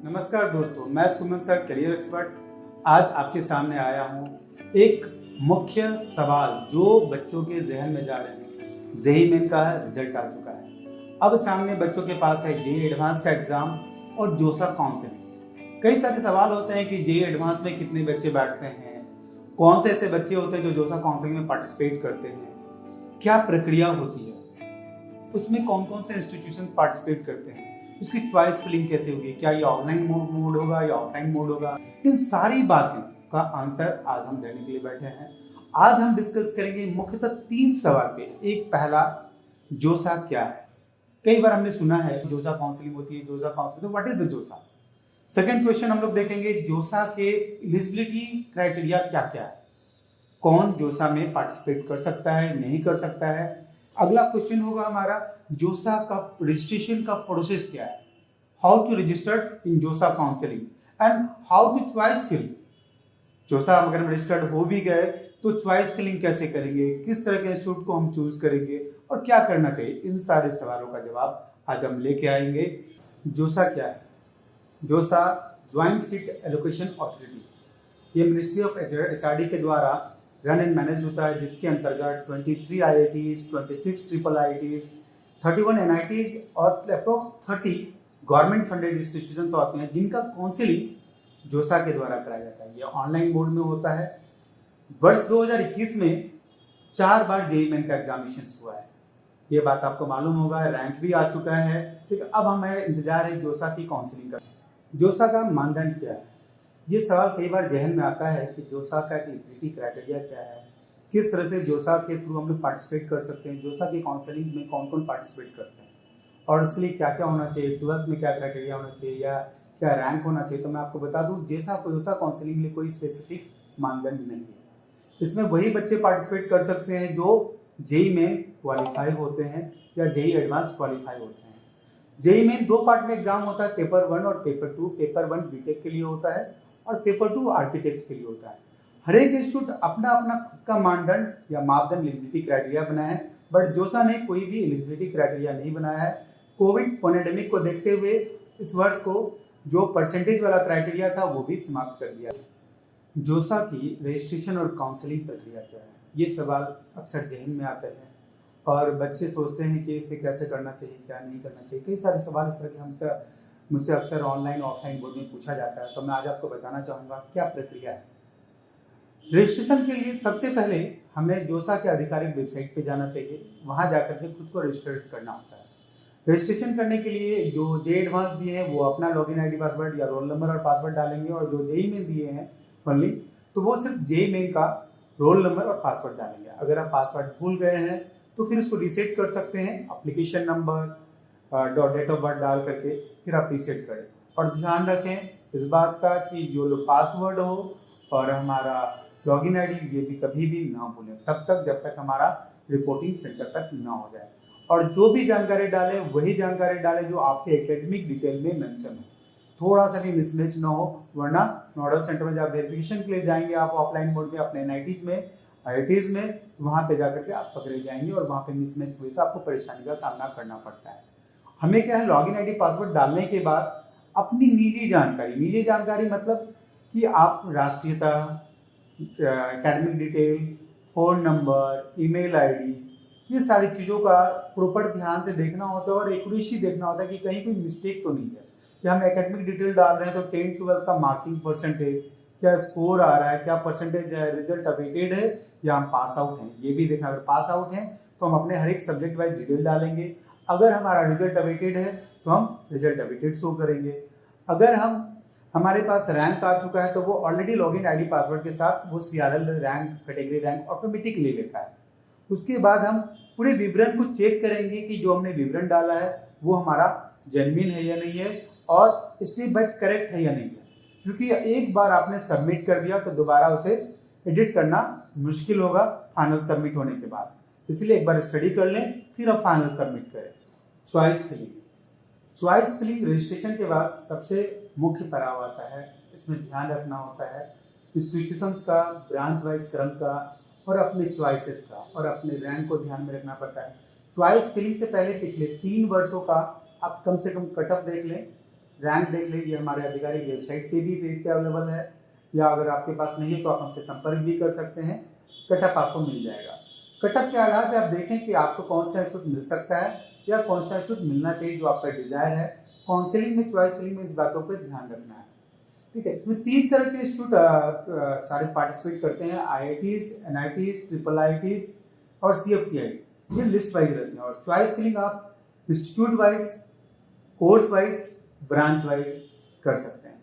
नमस्कार दोस्तों, मैं सुमन सर करियर एक्सपर्ट आज आपके सामने आया हूँ। एक मुख्य सवाल जो बच्चों के जहन में जा रहे हैं, जेईई मेन का रिजल्ट आ चुका है। अब सामने बच्चों के पास है जेईई एडवांस का एग्जाम और जोसा काउंसलिंग। कई सारे सवाल होते हैं कि जेईई एडवांस में कितने बच्चे बैठते हैं, कौन से ऐसे बच्चे होते हैं जो जोसा काउंसलिंग में पार्टिसिपेट करते हैं, क्या प्रक्रिया होती है, उसमें कौन कौन से इंस्टीट्यूशन पार्टिसिपेट करते हैं, उसकी चॉइस फिलिंग कैसे होगी, क्या ये ऑनलाइन मोड होगा या ऑफलाइन मोड होगा। इन सारी बातों का आंसर आज हम देने के लिए बैठे हैं। आज हम डिस्कस करेंगे मुख्यतः 3 सवाल पे। एक पहला, जोसा क्या है। कई बार हमने सुना है जोसा काउंसलिंग होती है, जोसा काउंसलिंग, व्हाट इज द जोसा। सेकंड क्वेश्चन हम लोग देखेंगे जोसा के एलिजिबिलिटी क्राइटेरिया क्या क्या है, कौन जोसा में पार्टिसिपेट कर सकता है, नहीं कर सकता है। अगला क्वेश्चन होगा हमारा जोसा का रजिस्ट्रेशन का प्रोसेस क्या है, how to registered in JoSAA counselling and how to choice fill. JoSAA अगर हम रजिस्टर्ड हो भी गए तो चॉइस फिलिंग कैसे करेंगे, किस तरह के इंस्टीट्यूट को हम चूज करेंगे और क्या करना चाहिए। इन सारे सवालों का जवाब आज हम लेके आएंगे। जोसा क्या है। जोसा ज्वाइंट सीट एलोकेशन अथॉरिटी, ये मिनिस्ट्री ऑफ एचआरडी के द्वारा रन एंड मैनेज होता है, जिसके अंतर्गत 23 IITs, 26 ट्रिपल IITs, 31 NITs और अप्रोक्स 30 गवर्नमेंट फंडेड इंस्टीट्यूशन होते हैं जिनका काउंसिलिंग जोसा के द्वारा कराया जाता है। ये ऑनलाइन मोड में होता है। वर्ष 2021 में 4 बार जेईई मेन का एग्जामिनेशन हुआ है, ये बात आपको मालूम होगा। रैंक भी आ चुका है। ठीक है, अब हमें इंतजार है जोसा की काउंसिलिंग का। जोसा का मानदंड क्या है, ये सवाल कई बार जहन में आता है कि जोसा का एलिजिबिलिटी क्राइटेरिया क्या है, किस तरह से जोसा के थ्रू हम लोग पार्टिसिपेट कर सकते हैं, जोसा की काउंसलिंग में कौन कौन पार्टिसिपेट करते हैं और उसके लिए क्या क्या होना चाहिए, 12th में क्या क्राइटेरिया होना चाहिए या क्या रैंक होना चाहिए। तो मैं आपको बता दूं, जोसा काउंसलिंग के लिए कोई स्पेसिफिक मानदंड नहीं है। इसमें वही बच्चे पार्टिसिपेट कर सकते हैं जो जेईई मेन क्वालिफाई होते हैं या जेईई एडवांस क्वालिफाई होते हैं। जेईई मेन 2 पार्ट में एग्जाम होता है, पेपर 1 और पेपर 2। पेपर 1 बीटेक के लिए होता है और पेपर 2 आर्किटेक्ट के लिए होता है। हर एक इंस्टीट्यूट अपना अपना खुद का मानदंड या मापदंड एलिजिबिलिटी क्राइटेरिया बनाया है, बट जोसा ने कोई भी एलिजिबिलिटी क्राइटेरिया नहीं बनाया है। कोविड पैंडेमिक को देखते हुए इस वर्ष को जो परसेंटेज वाला क्राइटेरिया था वो भी समाप्त कर दिया। जोसा की रजिस्ट्रेशन और काउंसलिंग प्रक्रिया क्या है, ये सवाल अक्सर जहन में आते हैं और बच्चे सोचते हैं कि इसे कैसे करना चाहिए, क्या नहीं करना चाहिए। कई सारे सवाल इस तरह के मुझसे अक्सर ऑनलाइन ऑफलाइन बोर्ड में पूछा जाता है, तो मैं आज आपको बताना चाहूँगा क्या प्रक्रिया है। रजिस्ट्रेशन के लिए सबसे पहले हमें जोसा के आधिकारिक वेबसाइट पे जाना चाहिए, वहाँ जाकर के खुद को रजिस्टर करना होता है। रजिस्ट्रेशन करने के लिए जो जेईई एडवांस दिए हैं वो अपना लॉगिन आईडी पासवर्ड या रोल नंबर और पासवर्ड डालेंगे, और जो जेईई मेन दिए हैं ओनली तो वो सिर्फ जेईई मेन का रोल नंबर और पासवर्ड डालेंगे। अगर आप पासवर्ड भूल गए हैं तो फिर उसको रीसेट कर सकते हैं, application number date of birth डाल करके फिर आप रीसेट करें। और ध्यान रखें इस बात का कि जो पासवर्ड हो और हमारा लॉगिन आईडी ये भी कभी भी ना भूलें तब तक जब तक हमारा रिपोर्टिंग सेंटर तक ना हो जाए। और जो भी जानकारी डालें वही जानकारी डालें जो आपके एकेडमिक डिटेल में मेंशन हो, थोड़ा सा भी मिसमैच ना हो, वरना नोडल सेंटर में जब वेरिफिकेशन के लिए जाएंगे आप ऑफलाइन मोड में अपने NITs में IITs में, वहाँ पे जाकर के आप पकड़े जाएंगे और वहाँ पे मिसमैच की वजह से आपको परेशानी का सामना करना पड़ता है। हमें क्या है, लॉगिन आईडी पासवर्ड डालने के बाद अपनी निजी जानकारी मतलब कि आप राष्ट्रीयता, academic detail, phone number, email ID, ये सारी चीज़ों का प्रॉपर ध्यान से देखना होता है और एक्यूरेसी देखना होता है कि कहीं कोई मिस्टेक तो नहीं है। कि हम एकेडमिक डिटेल डाल रहे हैं तो 10-12 का मार्किंग परसेंटेज, क्या स्कोर आ रहा है, क्या परसेंटेज है, रिजल्ट अवेटेड है या हम पास आउट हैं, ये भी देखना। अगर पास आउट हैं तो हम अपने हर एक सब्जेक्ट वाइज डिटेल डालेंगे। अगर हमारा रिजल्ट अवेटेड है तो हम रिजल्ट अवेटेड शो करेंगे। अगर हमारे पास रैंक आ चुका है तो वो ऑलरेडी लॉगिन आईडी पासवर्ड के साथ वो CRL rank, category rank automatic ले लेता है। उसके बाद हम पूरे विवरण को चेक करेंगे कि जो हमने विवरण डाला है वो हमारा जेन्युइन है या नहीं है और स्टेप बाय करेक्ट है या नहीं है। क्योंकि एक बार आपने सबमिट कर दिया तो दोबारा उसे एडिट करना मुश्किल होगा फाइनल सबमिट होने के बाद, इसलिए एक बार स्टडी कर लें फिर आप फाइनल सबमिट करें। चॉइस फिलिंग रजिस्ट्रेशन के बाद सबसे मुख्य पड़ाव आता है। इसमें ध्यान रखना होता है इंस्टीट्यूशंस का, ब्रांच वाइज क्रम का और अपने चॉइसेस का और अपने रैंक को ध्यान में रखना पड़ता है। चॉइस फिलिंग से पहले पिछले 3 वर्षों का आप कम से कम कट ऑफ देख लें रैंक देख लीजिए, हमारे आधिकारिक वेबसाइट पे भी पेज पे अवेलेबल है, या अगर आपके पास नहीं है तो आप हमसे संपर्क भी कर सकते हैं। कटअप आपको मिल जाएगा। कटअप के आधार पे आप देखें कि आपको कौन सा इंस्टीट्यूट मिल सकता है या कौन सा इंस्टीट्यूट मिलना चाहिए जो आपका डिजायर है। काउंसलिंग में, चॉइस फिलिंग में इस बातों पर ध्यान रखना है। ठीक है, इसमें 3 तरह के इंस्टीट्यूट सारे पार्टिसिपेट करते हैं, IITs, NITs, IIITs और CFTI। ये लिस्ट वाइज रहते हैं और चॉइस फिलिंग आप institute wise, course wise, branch wise कर सकते हैं।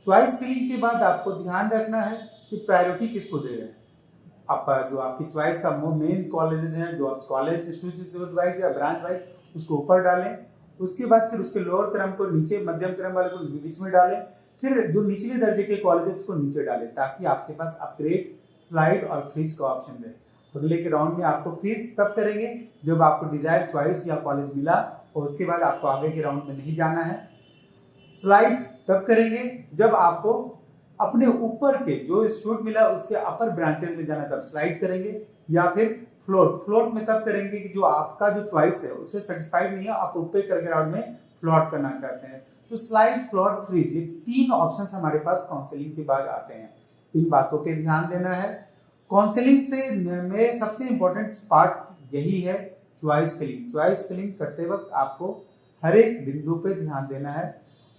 चॉइस फिलिंग के बाद आपको ध्यान रखना है कि प्रायोरिटी किसको दे रहे हैं। आपका जो आपकी चॉइस का मेन कॉलेजेस हैं, जो आप कॉलेज इंस्टीट्यूट वाइज या ब्रांच वाइज, उसको ऊपर डालें। उसके बाद फिर उसके लोअर क्रम को नीचे, मध्यम क्रम वाले को बीच में डालें, फिर जो निचले दर्जे के कॉलेज है उसको नीचे डालें, ताकि आपके पास अपग्रेड, स्लाइड और फ्रीज का ऑप्शन रहे। अगले के राउंड में आपको फ्रीज तब करेंगे जब आपको डिजायर चॉइस या कॉलेज मिला और उसके बाद आपको आगे के राउंड में नहीं जाना है। स्लाइड तब करेंगे जब आपको अपने ऊपर के जो इंस्टीट्यूट मिला उसके अपर ब्रांचेस में जाना, तब स्लाइड करेंगे। या फिर फ्लोट में तब करेंगे कि जो आपका जो चॉइस है उससे सेटिस्फाइड नहीं है, आप ऊपर करके राउंड में फ्लोट करना चाहते हैं। तो स्लाइड, फ्लोट, फ्रीज, ये 3 ऑप्शन हमारे पास काउंसलिंग के बाद आते हैं। इन बातों पे ध्यान देना है। काउंसलिंग से में सबसे इंपॉर्टेंट पार्ट यही है, चॉइस फिलिंग। चॉइस फिलिंग करते वक्त आपको हर एक बिंदु पे ध्यान देना है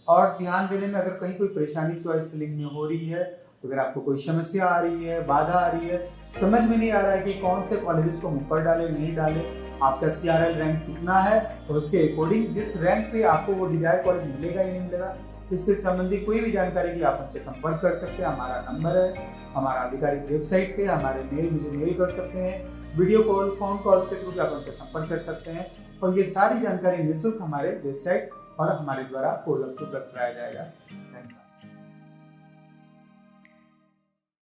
और ध्यान देने में अगर कहीं कोई परेशानी चॉइस फिलिंग में हो रही है, अगर आपको कोई समस्या आ रही है, बाधा आ रही है, समझ में नहीं आ रहा है कि कौन से कॉलेजेस को ऊपर डाले नहीं डाले, आपका CRL रैंक कितना है और उसके अकॉर्डिंग जिस रैंक पे आपको वो डिजायर कॉलेज मिलेगा या नहीं मिलेगा, इससे संबंधित कोई भी जानकारी की आप हमसे संपर्क कर सकते हैं। हमारा नंबर है, हमारा आधिकारिक वेबसाइट पे, हमारे मुझे मेल कर सकते हैं, वीडियो कॉल, फोन कॉल्स के थ्रू भी आप हमसे संपर्क कर सकते हैं। और ये सारी जानकारी निःशुल्क हमारे वेबसाइट और हमारे द्वारा उपलब्ध कराया जाएगा। धन्यवाद।